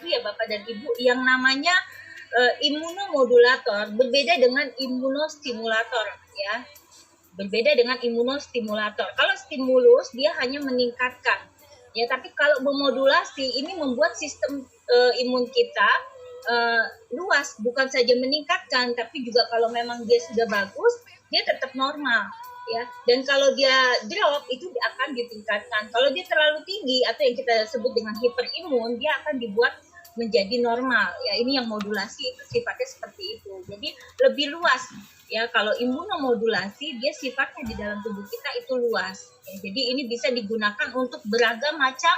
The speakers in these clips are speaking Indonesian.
itu ya Bapak dan Ibu, yang namanya imunomodulator berbeda dengan imunostimulator ya. Berbeda dengan imunostimulator. Kalau stimulus dia hanya meningkatkan. Ya, tapi kalau memodulasi ini membuat sistem imun kita luas, bukan saja meningkatkan, tapi juga kalau memang dia sudah bagus, dia tetap normal. Ya, dan kalau dia drop itu akan ditingkatkan. Kalau dia terlalu tinggi atau yang kita sebut dengan hiperimun, dia akan dibuat menjadi normal. Ya, ini yang modulasi itu sifatnya seperti itu. Jadi lebih luas. Ya, kalau imunomodulasi dia sifatnya di dalam tubuh kita itu luas. Ya, jadi ini bisa digunakan untuk beragam macam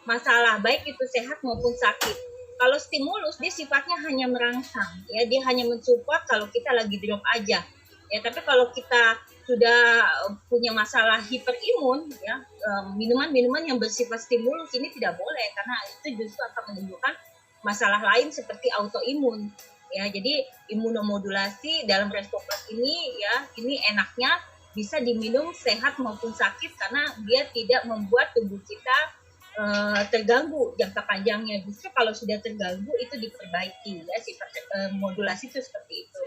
masalah, baik itu sehat maupun sakit. Kalau stimulus dia sifatnya hanya merangsang, ya, dia hanya mensupport kalau kita lagi drop aja. Ya, tapi kalau kita sudah punya masalah hiperimun, ya, minuman-minuman yang bersifat stimulus ini tidak boleh karena itu justru akan menimbulkan masalah lain seperti autoimun. Ya, jadi imunomodulasi dalam Restoplast ini ya, ini enaknya bisa diminum sehat maupun sakit karena dia tidak membuat tubuh kita terganggu jangka panjangnya. Justru kalau sudah terganggu itu diperbaiki ya, sifat modulasi itu seperti itu.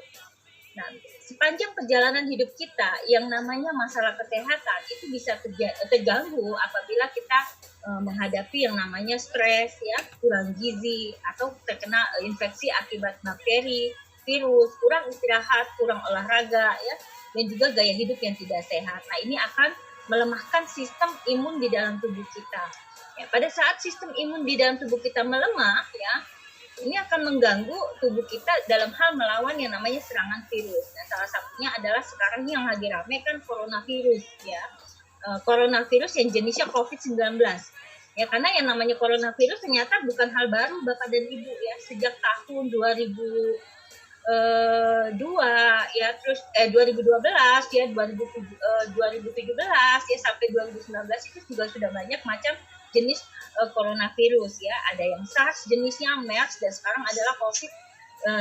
Nah, sepanjang perjalanan hidup kita yang namanya masalah kesehatan itu bisa terganggu apabila kita menghadapi yang namanya stres, ya, kurang gizi, atau terkena infeksi akibat bakteri, virus, kurang istirahat, kurang olahraga, ya, dan juga gaya hidup yang tidak sehat. Nah, ini akan melemahkan sistem imun di dalam tubuh kita. Ya, pada saat sistem imun di dalam tubuh kita melemah, ya, ini akan mengganggu tubuh kita dalam hal melawan yang namanya serangan virus. Nah, salah satunya adalah sekarang yang lagi rame kan coronavirus, ya. Coronavirus yang jenisnya COVID-19. Ya, karena yang namanya coronavirus ternyata bukan hal baru Bapak dan Ibu ya. Sejak tahun 2002 ya, terus 2012 ya, 2017 ya sampai 2019 itu juga sudah banyak macam jenis coronavirus ya. Ada yang SARS jenisnya, MERS, dan sekarang adalah COVID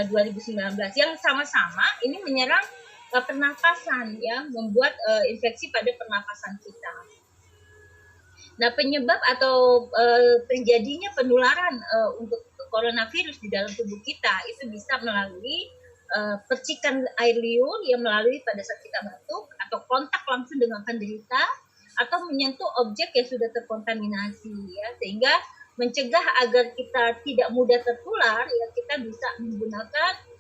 2019 yang sama-sama ini menyerang pernapasan ya, membuat infeksi pada pernapasan kita. Nah, penyebab atau terjadinya penularan untuk coronavirus di dalam tubuh kita itu bisa melalui percikan air liur yang melalui pada saat kita batuk atau kontak langsung dengan penderita atau menyentuh objek yang sudah terkontaminasi ya, sehingga mencegah agar kita tidak mudah tertular ya, kita bisa menggunakan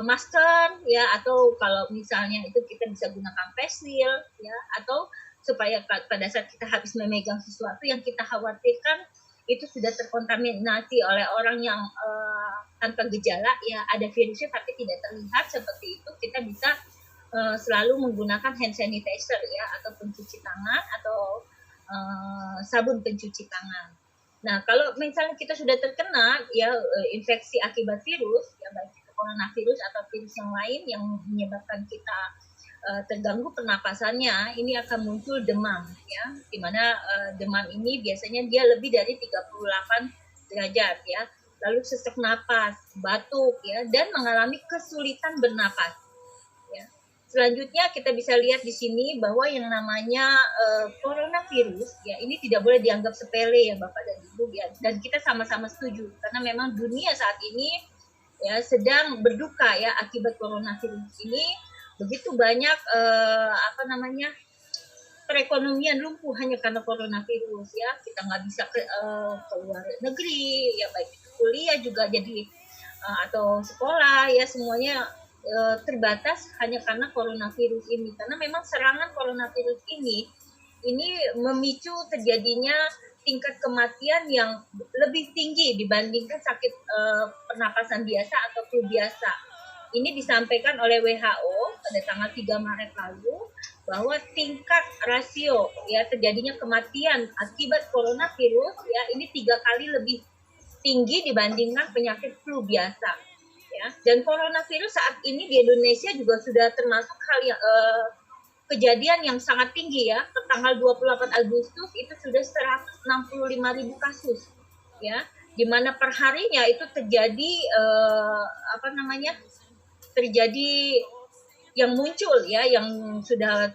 masker ya, atau kalau misalnya itu kita bisa gunakan face shield ya, atau supaya pada saat kita habis memegang sesuatu yang kita khawatirkan itu sudah terkontaminasi oleh orang yang tanpa gejala ya, ada virusnya tapi tidak terlihat seperti itu, kita bisa selalu menggunakan hand sanitizer ya, atau pencuci tangan atau sabun pencuci tangan. Nah, kalau misalnya kita sudah terkena ya infeksi akibat virus ya, baik itu coronavirus atau virus yang lain yang menyebabkan kita terganggu pernapasannya, ini akan muncul demam ya, di mana demam ini biasanya dia lebih dari 38 derajat ya, lalu sesak napas, batuk ya, dan mengalami kesulitan bernapas. Selanjutnya kita bisa lihat di sini bahwa yang namanya coronavirus ya, ini tidak boleh dianggap sepele ya Bapak dan Ibu ya, dan kita sama-sama setuju karena memang dunia saat ini ya sedang berduka ya akibat coronavirus ini. Begitu banyak perekonomian lumpuh hanya karena coronavirus ya, kita nggak bisa ke luar negeri ya, baik kuliah juga jadi atau sekolah ya, semuanya terbatas hanya karena coronavirus ini, karena memang serangan coronavirus ini memicu terjadinya tingkat kematian yang lebih tinggi dibandingkan sakit pernapasan biasa atau flu biasa. Ini disampaikan oleh WHO pada tanggal 3 Maret lalu bahwa tingkat rasio ya terjadinya kematian akibat coronavirus ya ini 3 kali lebih tinggi dibandingkan penyakit flu biasa. Ya, dan coronavirus saat ini di Indonesia juga sudah termasuk hal yang kejadian yang sangat tinggi ya. Tanggal 28 Agustus itu sudah 165.000 kasus ya, di mana per harinya itu terjadi terjadi yang muncul ya, yang sudah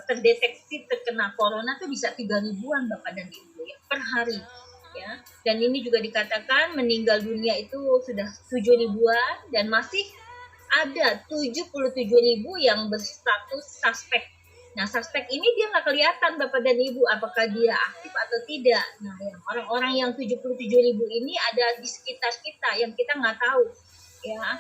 terdeteksi terkena corona itu bisa 3 ribuan Bapak dan Ibu ya, per hari ya. Dan ini juga dikatakan meninggal dunia itu sudah 7.000-an dan masih ada 77.000 yang berstatus suspek. Nah, suspek ini dia nggak kelihatan Bapak dan Ibu apakah dia aktif atau tidak. Nah, yang orang-orang yang 77.000 ini ada di sekitar kita yang kita nggak tahu, ya.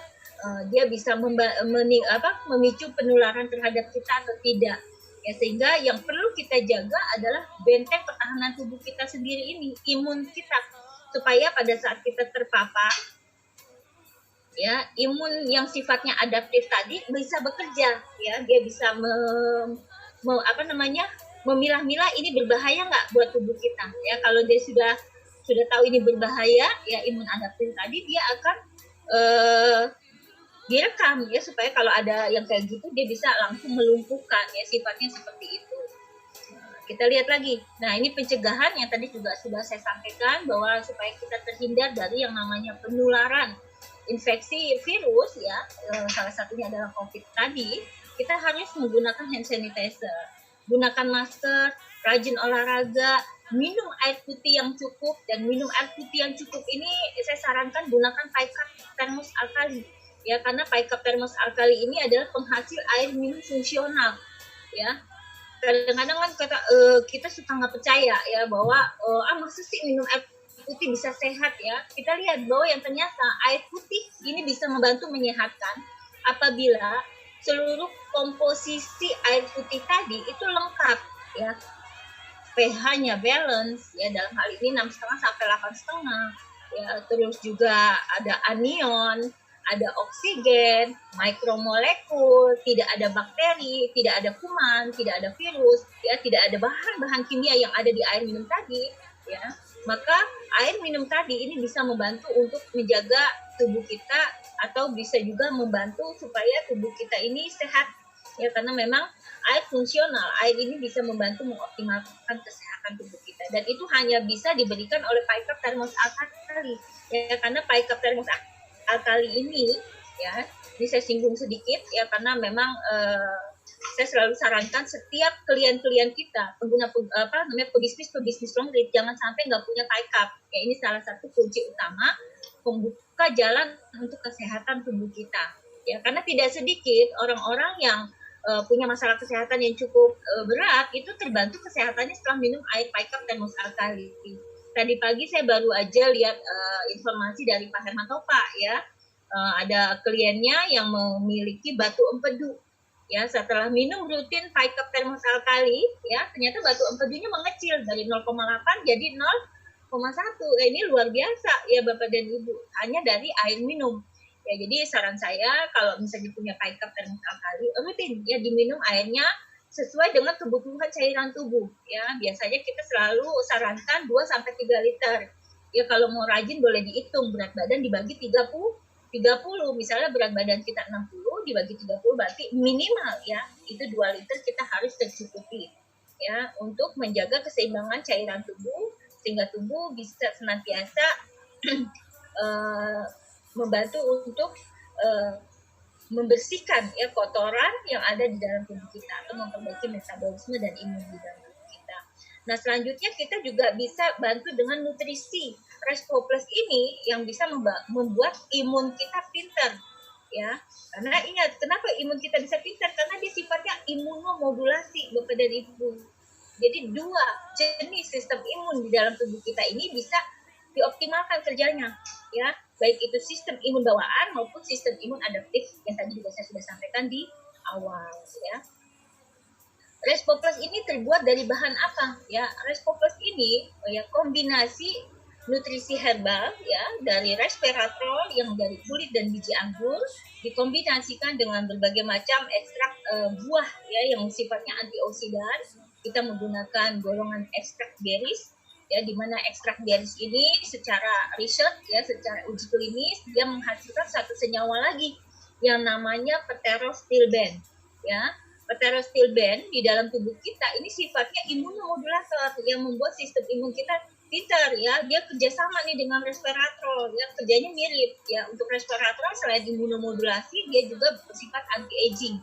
Dia bisa memicu penularan terhadap kita atau tidak. Ya, sehingga yang perlu kita jaga adalah benteng pertahanan tubuh kita sendiri ini, imun kita, supaya pada saat kita terpapar, ya, imun yang sifatnya adaptif tadi bisa bekerja, ya, dia bisa memilah-milah ini berbahaya nggak buat tubuh kita, ya. Kalau dia sudah tahu ini berbahaya, ya, imun adaptif tadi dia akan direkam, ya, supaya kalau ada yang kayak gitu dia bisa langsung melumpuhkan, ya, sifatnya seperti itu. Kita lihat lagi. Nah, ini pencegahan yang tadi juga sudah saya sampaikan bahwa supaya kita terhindar dari yang namanya penularan infeksi virus, ya, salah satunya adalah COVID tadi, kita harus menggunakan hand sanitizer, gunakan masker, rajin olahraga, minum air putih yang cukup, dan minum air putih yang cukup ini saya sarankan gunakan Pickup termos alkali. Ya, karena Pickup termos alkali ini adalah penghasil air minum fungsional, ya. Kadang-kadang kan kita suka nggak percaya, ya, bahwa masa sih minum air putih bisa sehat, ya. Kita lihat bahwa yang ternyata air putih ini bisa membantu menyehatkan apabila seluruh komposisi air putih tadi itu lengkap, ya. pH-nya balance, ya, dalam hal ini 6,5 sampai 8,5, ya. Terus juga ada anion, ada oksigen, mikromolekul, tidak ada bakteri, tidak ada kuman, tidak ada virus, ya, tidak ada bahan-bahan kimia yang ada di air minum tadi, ya. Maka air minum tadi ini bisa membantu untuk menjaga tubuh kita atau bisa juga membantu supaya tubuh kita ini sehat, ya, karena memang air fungsional, air ini bisa membantu mengoptimalkan kesehatan tubuh kita, dan itu hanya bisa diberikan oleh Pickup termos alkali, ya, karena Pickup termos alkali ini, ya, ini saya singgung sedikit, ya, karena memang saya selalu sarankan setiap klien-klien kita, pebisnis laundry, jangan sampai nggak punya Pickup, ya. Ini salah satu kunci utama membuka jalan untuk kesehatan tubuh kita, ya, karena tidak sedikit orang-orang yang punya masalah kesehatan yang cukup berat itu terbantu kesehatannya setelah minum air Pickup termos alkali. Tadi pagi saya baru aja lihat informasi dari Pak Hermantopa, ya, ada kliennya yang memiliki batu empedu, ya, setelah minum rutin Pickup termos alkali, ya, ternyata batu empedunya mengecil dari 0,8 jadi 0,1. Ini luar biasa, ya, Bapak dan Ibu, hanya dari air minum. Ya, jadi saran saya kalau misalnya punya Pickup termos alkali, rutin, ya, diminum airnya sesuai dengan kebutuhan cairan tubuh, ya. Biasanya kita selalu sarankan 2 sampai 3 liter. Ya, kalau mau rajin boleh dihitung berat badan dibagi 30. Misalnya berat badan kita 60 dibagi 30 berarti minimal, ya, itu 2 liter kita harus tercukupi, ya, untuk menjaga keseimbangan cairan tubuh sehingga tubuh bisa senantiasa membantu untuk membersihkan, ya, kotoran yang ada di dalam tubuh kita atau memperbaiki metabolisme dan imun di dalam tubuh kita. Nah, selanjutnya kita juga bisa bantu dengan nutrisi. Respo Plus ini yang bisa membuat imun kita pintar, ya. Karena ingat, kenapa imun kita bisa pintar? Karena dia sifatnya imunomodulasi, Bapak dan Ibu. Jadi 2 jenis sistem imun di dalam tubuh kita ini bisa dioptimalkan kerjanya, ya, baik itu sistem imun bawaan maupun sistem imun adaptif yang tadi juga saya sudah sampaikan di awal, ya. Respo Plus ini terbuat dari bahan apa, ya? Respo Plus ini, ya, kombinasi nutrisi herbal, ya, dari resveratrol yang dari kulit dan biji anggur dikombinasikan dengan berbagai macam ekstrak buah, ya, yang sifatnya antioksidan. Kita menggunakan golongan ekstrak berries, ya, di mana ekstrak berries ini secara riset, ya, secara uji klinis dia menghasilkan satu senyawa lagi yang namanya pterostilben, ya. Pterostilben di dalam tubuh kita ini sifatnya imunomodulator yang membuat sistem imun kita pintar, ya. Dia kerjasama nih dengan resveratrol, ya, kerjanya mirip, ya. Untuk resveratrol selain imunomodulasi dia juga bersifat anti-aging,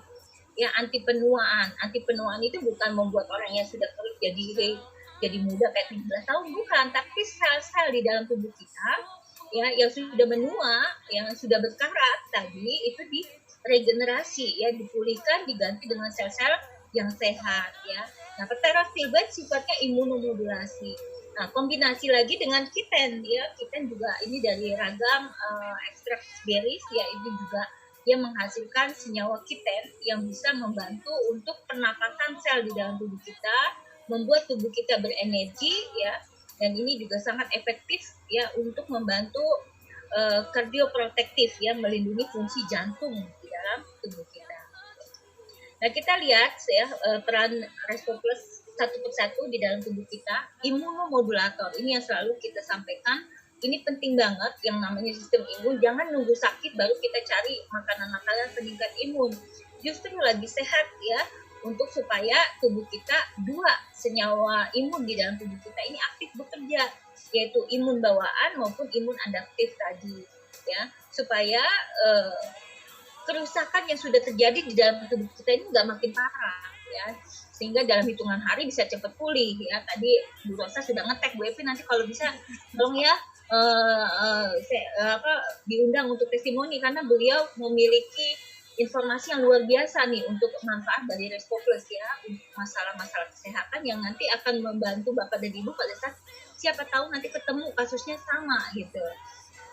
ya, anti penuaan. Anti penuaan itu bukan membuat orang yang sudah keruh jadi jadi muda kayak 17 tahun, bukan, tapi sel-sel di dalam tubuh kita ya yang sudah menua, yang sudah berkarat tadi itu diregenerasi ya, dipulihkan, diganti dengan sel-sel yang sehat ya. Nah, pterosilbate sifatnya imunomodulasi. Nah, kombinasi lagi dengan kiten ya, kiten juga ini dari ragam ekstrak berries ya, ini juga dia menghasilkan senyawa kiten yang bisa membantu untuk pernapasan sel di dalam tubuh kita, membuat tubuh kita berenergi ya, dan ini juga sangat efektif ya untuk membantu kardioprotektif ya, melindungi fungsi jantung di dalam tubuh kita. Nah, kita lihat ya peran Rescoplus satu persatu di dalam tubuh kita. Imunomodulator ini yang selalu kita sampaikan, ini penting banget yang namanya sistem imun. Jangan nunggu sakit baru kita cari makanan-makanan peningkat imun. Justru lagi sehat ya, untuk supaya tubuh kita dua senyawa imun di dalam tubuh kita ini aktif bekerja, yaitu imun bawaan maupun imun adaptif tadi ya, supaya kerusakan yang sudah terjadi di dalam tubuh kita ini nggak makin parah ya, sehingga dalam hitungan hari bisa cepat pulih ya. Tadi Bu Rosa sudah ngetek, Bu Evi nanti kalau bisa tolong ya diundang untuk testimoni, karena beliau memiliki informasi yang luar biasa nih untuk manfaat dari Rescoplus ya, untuk masalah-masalah kesehatan yang nanti akan membantu Bapak dan Ibu pada saat siapa tahu nanti ketemu kasusnya sama gitu.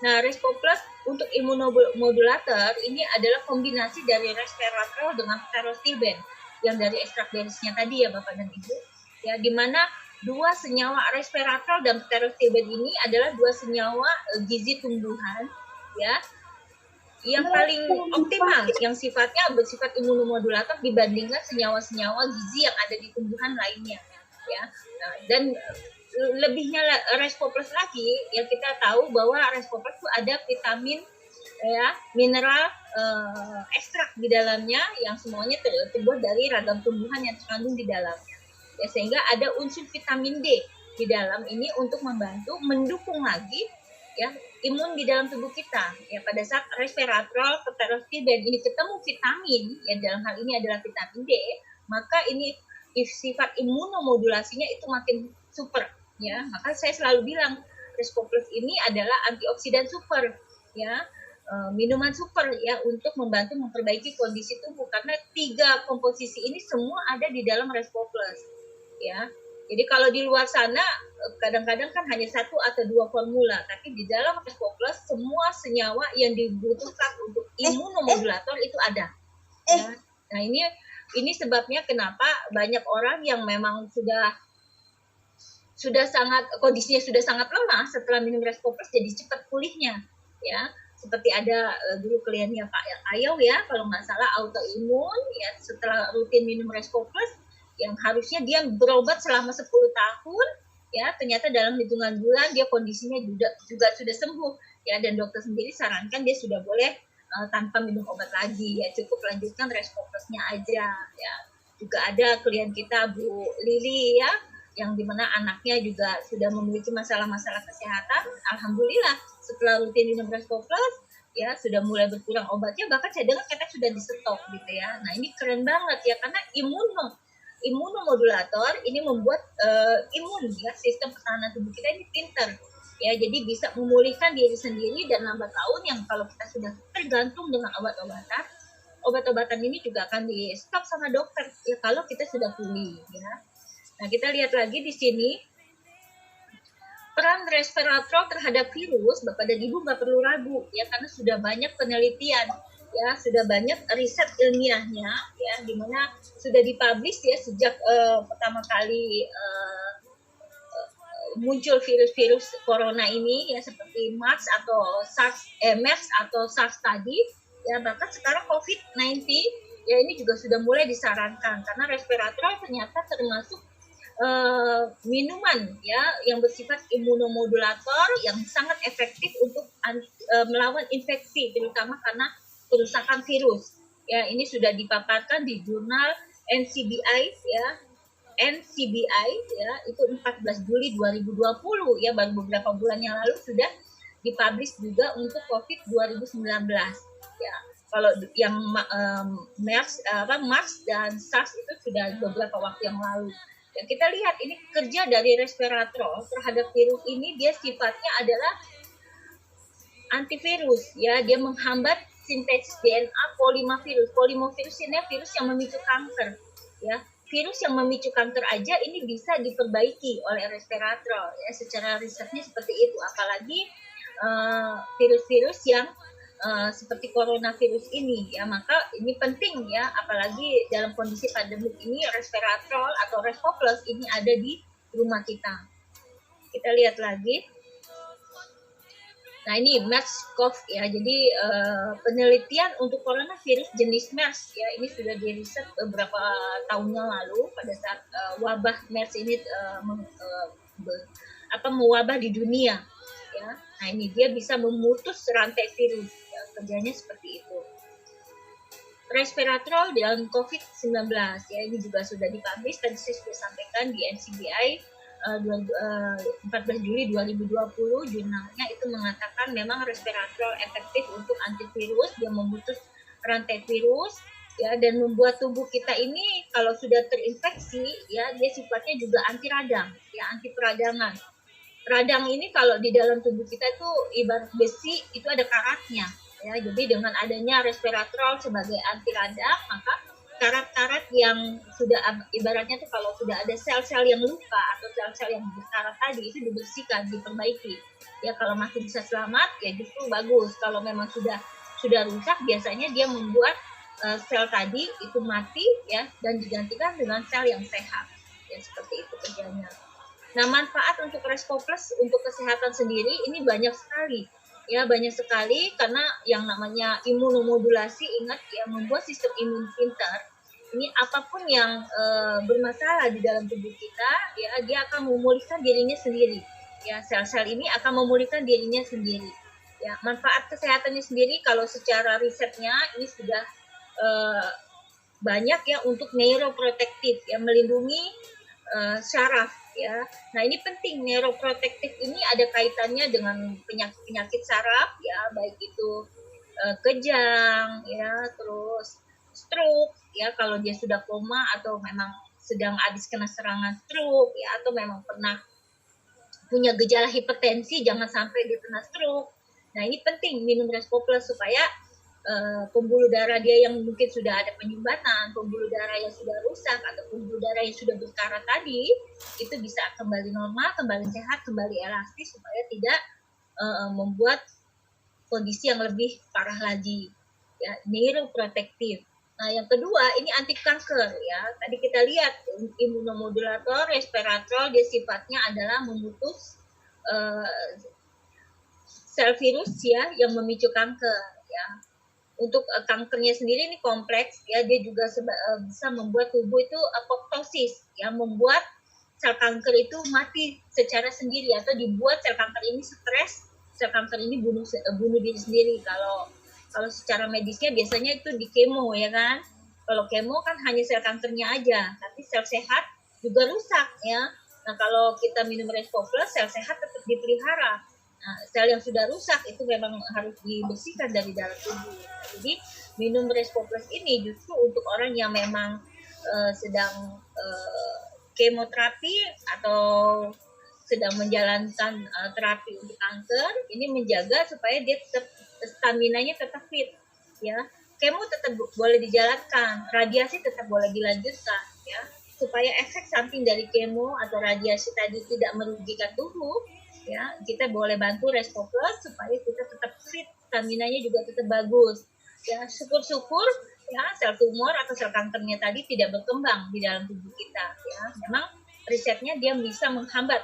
Nah, Rescoplus untuk imunomodulator ini adalah kombinasi dari resveratrol dengan pterosilbane yang dari ekstrak berries-nya tadi ya Bapak dan Ibu. Ya, di mana dua senyawa resveratrol dan pterosilbane ini adalah dua senyawa gizi tumbuhan ya, yang paling optimal, yang sifatnya bersifat imunomodulator dibandingkan senyawa-senyawa gizi yang ada di tumbuhan lainnya ya. Nah, dan lebihnya Rescoplus lagi ya, kita tahu bahwa Rescoplus itu ada vitamin ya, mineral ekstrak di dalamnya yang semuanya terbuat dari ragam tumbuhan yang terkandung di dalamnya ya, sehingga ada unsur vitamin D di dalam ini untuk membantu mendukung lagi ya imun di dalam tubuh kita ya. Pada saat resveratrol, pterosilbane ini ketemu vitamin yang dalam hal ini adalah vitamin D, maka ini sifat imunomodulasinya itu makin super ya. Maka saya selalu bilang Rescoplus ini adalah antioksidan super ya, minuman super ya, untuk membantu memperbaiki kondisi tubuh, karena 3 komposisi ini semua ada di dalam Rescoplus ya. Jadi kalau di luar sana kadang-kadang kan hanya 1 atau 2 formula, tapi di dalam Rescoplus semua senyawa yang dibutuhkan untuk imunomodulator itu ada ya. Nah, ini sebabnya kenapa banyak orang yang memang sudah sangat kondisinya sudah sangat lemah setelah minum Rescoplus jadi cepat pulihnya ya. Seperti ada dulu kliennya Pak Ayau ya, kalau nggak salah autoimun ya, setelah rutin minum Rescoplus yang harusnya dia berobat selama 10 tahun ya, ternyata dalam hitungan bulan dia kondisinya juga sudah sembuh ya, dan dokter sendiri sarankan dia sudah boleh tanpa minum obat lagi ya, cukup lanjutkan Rescoplusnya aja ya. Juga ada klien kita Bu Lili ya, yang dimana anaknya juga sudah memiliki masalah-masalah kesehatan, alhamdulillah setelah rutin minum Rescoplus ya sudah mulai berkurang obatnya, bahkan saya dengar kita sudah di stok gitu ya. Nah, ini keren banget ya, karena imunomodulator ini membuat imun ya, sistem pertahanan tubuh kita ini pinter ya, jadi bisa memulihkan diri sendiri dan lambat laun yang kalau kita sudah tergantung dengan obat-obatan ini juga akan di stop sama dokter ya kalau kita sudah pulih ya. Nah, kita lihat lagi di sini peran resveratrol terhadap virus. Bapak dan Ibu nggak perlu ragu ya, karena sudah banyak penelitian ya, sudah banyak riset ilmiahnya ya, dimana sudah dipublish ya sejak pertama kali muncul virus-virus corona ini ya, seperti MERS atau SARS tadi ya, bahkan sekarang COVID-19 ya, ini juga sudah mulai disarankan karena resveratrol ternyata termasuk minuman ya yang bersifat imunomodulator yang sangat efektif untuk melawan infeksi, terutama karena kerusakan virus ya. Ini sudah dipaparkan di jurnal NCBI ya, itu 14 Juli 2020 ya, baru beberapa bulan yang lalu sudah dipublish juga untuk COVID 2019 ya. Kalau yang MERS dan SARS itu sudah beberapa waktu yang lalu. Ya, kita lihat ini kerja dari resveratrol terhadap virus ini, dia sifatnya adalah antivirus, ya, dia menghambat sintesis DNA polimavirus. Polimavirus ini virus yang memicu kanker, ya. Virus yang memicu kanker aja ini bisa diperbaiki oleh resveratrol, ya, secara risetnya seperti itu. Apalagi virus-virus yang seperti coronavirus ini, ya, maka ini penting, ya, apalagi dalam kondisi pandemi ini resveratrol atau Rescoplus ini ada di rumah kita. Kita lihat lagi. Nah, ini MERS-CoV, ya. Jadi penelitian untuk coronavirus jenis MERS, ya, ini sudah diriset beberapa tahun yang lalu pada saat wabah MERS ini mewabah di dunia, ya. Nah, ini dia bisa memutus rantai virus, ya, kerjanya seperti itu. Resveratrol dan COVID-19, ya, ini juga sudah dipublish, tadi saya sudah sampaikan di NCBI 14 Juli 2020, jurnalnya itu mengatakan memang resveratrol efektif untuk antivirus, dia memutus rantai virus, ya, dan membuat tubuh kita ini kalau sudah terinfeksi, ya, dia sifatnya juga anti radang, ya, anti peradangan. Radang ini kalau di dalam tubuh kita itu ibarat besi, itu ada karatnya, ya. Jadi dengan adanya resveratrol sebagai anti radang, maka karat-karat yang sudah ibaratnya tuh kalau sudah ada sel-sel yang luka atau sel-sel yang berkarat tadi itu dibersihkan, diperbaiki. Ya, kalau masih bisa selamat ya justru bagus. Kalau memang sudah rusak, biasanya dia membuat sel tadi itu mati, ya, dan digantikan dengan sel yang sehat. Ya, seperti itu kerjanya. Nah, manfaat untuk Rescoplus untuk kesehatan sendiri ini banyak sekali. Ya, banyak sekali karena yang namanya imunomodulasi, ingat ya, membuat sistem imun pintar. Ini apapun yang bermasalah di dalam tubuh kita, ya, dia akan memulihkan dirinya sendiri. Ya, sel-sel ini akan memulihkan dirinya sendiri. Ya, manfaat kesehatannya sendiri kalau secara risetnya ini sudah banyak, ya, untuk neuroprotektif, ya, melindungi syaraf, ya. Nah, ini penting, neuroprotektif ini ada kaitannya dengan penyakit saraf, ya, baik itu kejang, ya, terus stroke, ya, kalau dia sudah koma atau memang sedang habis kena serangan stroke, ya, atau memang pernah punya gejala hipertensi, jangan sampai dia kena stroke. Nah, ini penting minum Rescoplus supaya pembuluh darah dia yang mungkin sudah ada penyumbatan, pembuluh darah yang sudah rusak atau pembuluh darah yang sudah berkarat tadi itu bisa kembali normal, kembali sehat, kembali elastis supaya tidak membuat kondisi yang lebih parah lagi, ya, neuroprotektif. Nah, yang kedua ini anti kanker, ya. Tadi kita lihat imunomodulator resveratrol dia sifatnya adalah memutus sel virus, ya, yang memicu kanker, ya. Untuk kankernya sendiri ini kompleks, ya, dia juga bisa membuat tubuh itu apoptosis, ya, membuat sel kanker itu mati secara sendiri atau dibuat sel kanker ini stres, sel kanker ini bunuh diri sendiri. Kalau secara medisnya biasanya itu di kemo, ya kan. Kalau kemo kan hanya sel kankernya aja, tapi sel sehat juga rusak, ya. Nah, kalau kita minum Rescoplus, sel sehat tetap dipelihara. Nah, sel yang sudah rusak itu memang harus dibersihkan dari dalam tubuh. Jadi minum Rescoplus ini justru untuk orang yang memang sedang kemoterapi atau sedang menjalankan terapi untuk kanker, ini menjaga supaya dia tetap stamina-nya tetap fit, ya. Kemo tetap boleh dijalankan, radiasi tetap boleh dilanjutkan, ya, supaya efek samping dari kemo atau radiasi tadi tidak merugikan tubuh, ya. Kita boleh bantu Rescoplus supaya kita tetap fit, stamina-nya juga tetap bagus, ya. Syukur-syukur, ya, sel tumor atau sel kankernya tadi tidak berkembang di dalam tubuh kita, ya. Memang risetnya dia bisa menghambat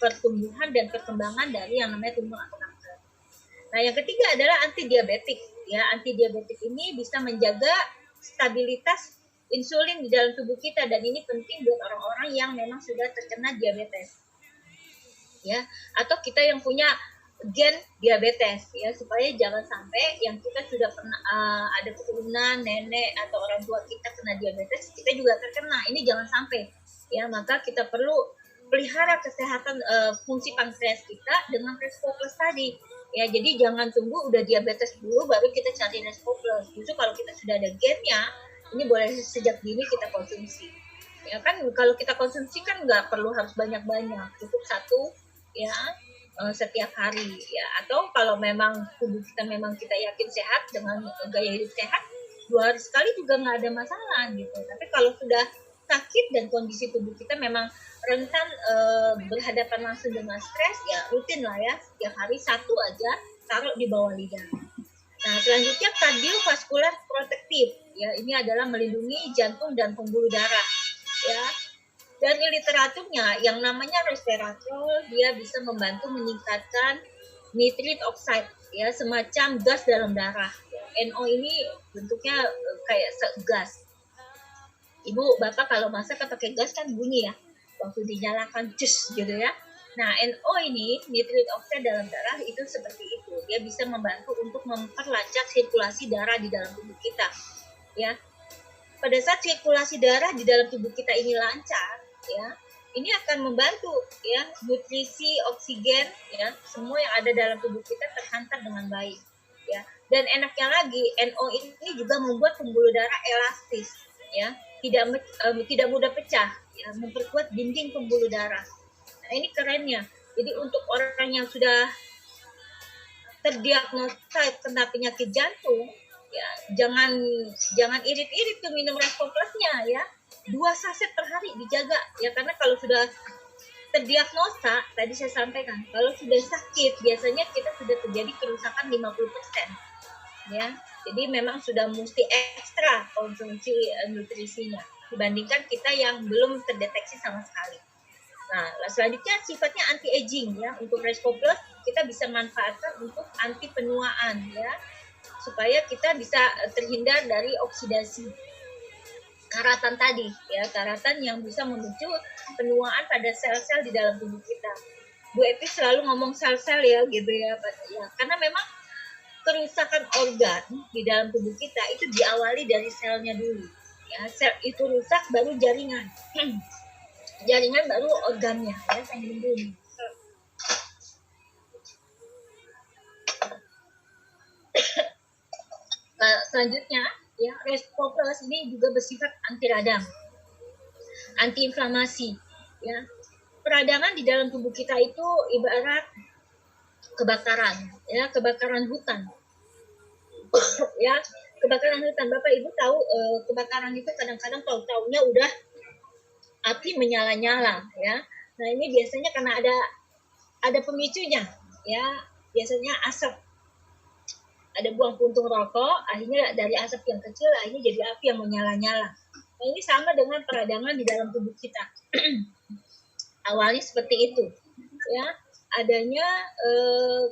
pertumbuhan dan perkembangan dari yang namanya tumor atau kanker. Nah, yang ketiga adalah antidiabetik, ya. Antidiabetik ini bisa menjaga stabilitas insulin di dalam tubuh kita dan ini penting buat orang-orang yang memang sudah terkena diabetes, ya, atau kita yang punya gen diabetes, ya, supaya jangan sampai yang kita sudah pernah ada keturunan nenek atau orang tua kita kena diabetes, kita juga terkena. Ini jangan sampai, ya. Maka kita perlu pelihara kesehatan fungsi pankreas kita dengan Rescoplus tadi, ya. Jadi jangan tunggu udah diabetes dulu baru kita cari Rescoplus. Justru kalau kita sudah ada gennya, ini boleh sejak dini kita konsumsi. Ya kan kalau kita konsumsi kan nggak perlu harus banyak-banyak, cukup satu ya setiap hari ya. Atau kalau memang tubuh kita memang kita yakin sehat dengan gaya hidup sehat, 2 hari sekali juga nggak ada masalah gitu. Tapi kalau sudah sakit dan kondisi tubuh kita memang rentan berhadapan langsung dengan stres, ya rutin lah ya, setiap hari satu aja taruh di bawah lidah. Nah, selanjutnya kardiovaskular protektif. Ya, ini adalah melindungi jantung dan pembuluh darah. Ya, dari literaturnya yang namanya resveratrol, dia bisa membantu meningkatkan nitric oxide, ya, semacam gas dalam darah. NO ini bentuknya kayak gas. Ibu, bapak kalau masak kan pakai gas kan bunyi ya, waktu dinyalakan cus gitu ya. Nah, NO ini, nitric oxide dalam darah itu seperti itu. Dia bisa membantu untuk memperlancar sirkulasi darah di dalam tubuh kita. Ya. Pada saat sirkulasi darah di dalam tubuh kita ini lancar, ya, ini akan membantu ya nutrisi, oksigen, ya, semua yang ada dalam tubuh kita terhantar dengan baik. Ya. Dan enaknya lagi, NO ini juga membuat pembuluh darah elastis, ya, tidak mudah pecah, ya, memperkuat dinding pembuluh darah. Nah, ini kerennya. Jadi untuk orang yang sudah terdiagnosa kena penyakit jantung, ya jangan irit-irit tuh minum Resco Plus-nya ya. 2 saset per hari dijaga ya, karena kalau sudah terdiagnosa, tadi saya sampaikan, kalau sudah sakit biasanya kita sudah terjadi kerusakan 50%. Ya. Jadi memang sudah mesti ekstra konsumsi nutrisinya dibandingkan kita yang belum terdeteksi sama sekali. Nah, selanjutnya sifatnya anti-aging ya. Untuk Resco Plus kita bisa manfaatkan untuk anti penuaan ya, supaya kita bisa terhindar dari oksidasi karatan tadi ya, karatan yang bisa memicu penuaan pada sel-sel di dalam tubuh kita. Bu Epi selalu ngomong sel-sel ya gitu ya, karena memang kerusakan organ di dalam tubuh kita itu diawali dari selnya dulu ya. Sel itu rusak baru jaringan. Jaringan baru organnya ya, saya minum dulu. Nah, selanjutnya ya, Resco Plus ini juga bersifat anti radang, anti inflamasi ya. Peradangan di dalam tubuh kita itu ibarat kebakaran ya, kebakaran hutan. Ya, kebakaran hutan. Bapak Ibu tahu kebakaran itu kadang-kadang tahu-taunya udah api menyala-nyala ya. Nah, ini biasanya karena ada pemicunya ya, biasanya asap. Ada buang puntung rokok, akhirnya dari asap yang kecil akhirnya jadi api yang menyala-nyala. Nah, ini sama dengan peradangan di dalam tubuh kita. Awalnya seperti itu ya, adanya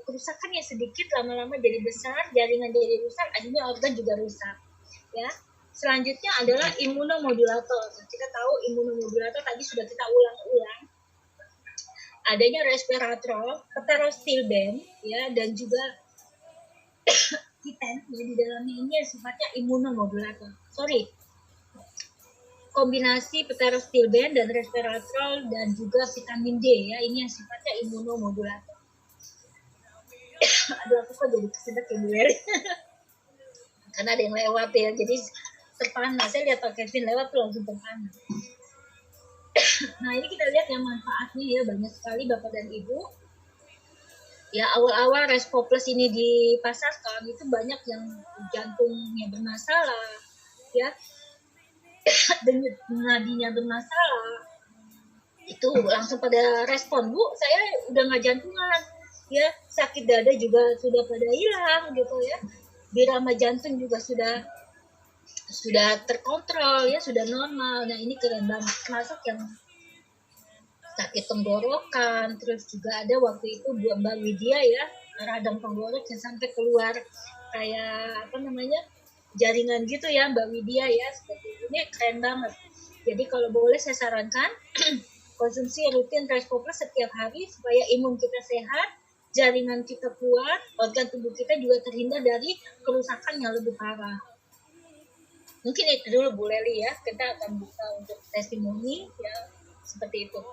kerusakan yang sedikit lama-lama jadi besar, jaringan jadi rusak, akhirnya organ juga rusak ya. Selanjutnya adalah imunomodulator. Kita tahu imunomodulator tadi sudah kita ulang-ulang. Adanya resveratrol, keterostilben, ya, dan juga kiten ya, di dalamnya ini sifatnya imunomodulator. Kombinasi peterostilben dan resveratrol dan juga vitamin D ya, ini yang sifatnya imunomodulator. Aduh, aku kok jadi kesedek ya Bu Eri. Karena ada yang lewat ya, jadi terpana. Saya lihat Pak Kevin lewat tuh langsung terpana. Nah, ini kita lihat yang manfaatnya ya, banyak sekali Bapak dan Ibu. Ya, awal-awal Resco Plus ini dipasarkan itu banyak yang jantungnya bermasalah ya, denyut nadinya bermasalah. Itu langsung pada respon, Bu, saya udah nggak jantungan ya, sakit dada juga sudah pada hilang gitu ya, birama jantung juga sudah terkontrol ya, sudah normal. Nah, ini keren banget. Termasuk yang sakit tenggorokan, terus juga ada waktu itu Mbak Widya ya, radang tenggorok yang sampai keluar kayak jaringan gitu ya Mbak Widya ya, seperti ini keren banget. Jadi kalau boleh saya sarankan konsumsi rutin Resco Plus setiap hari supaya imun kita sehat, jaringan kita kuat, organ tubuh kita juga terhindar dari kerusakan yang lebih parah. Mungkin itu dulu Bu Leli ya, kita akan buka untuk testimoni ya, seperti itu.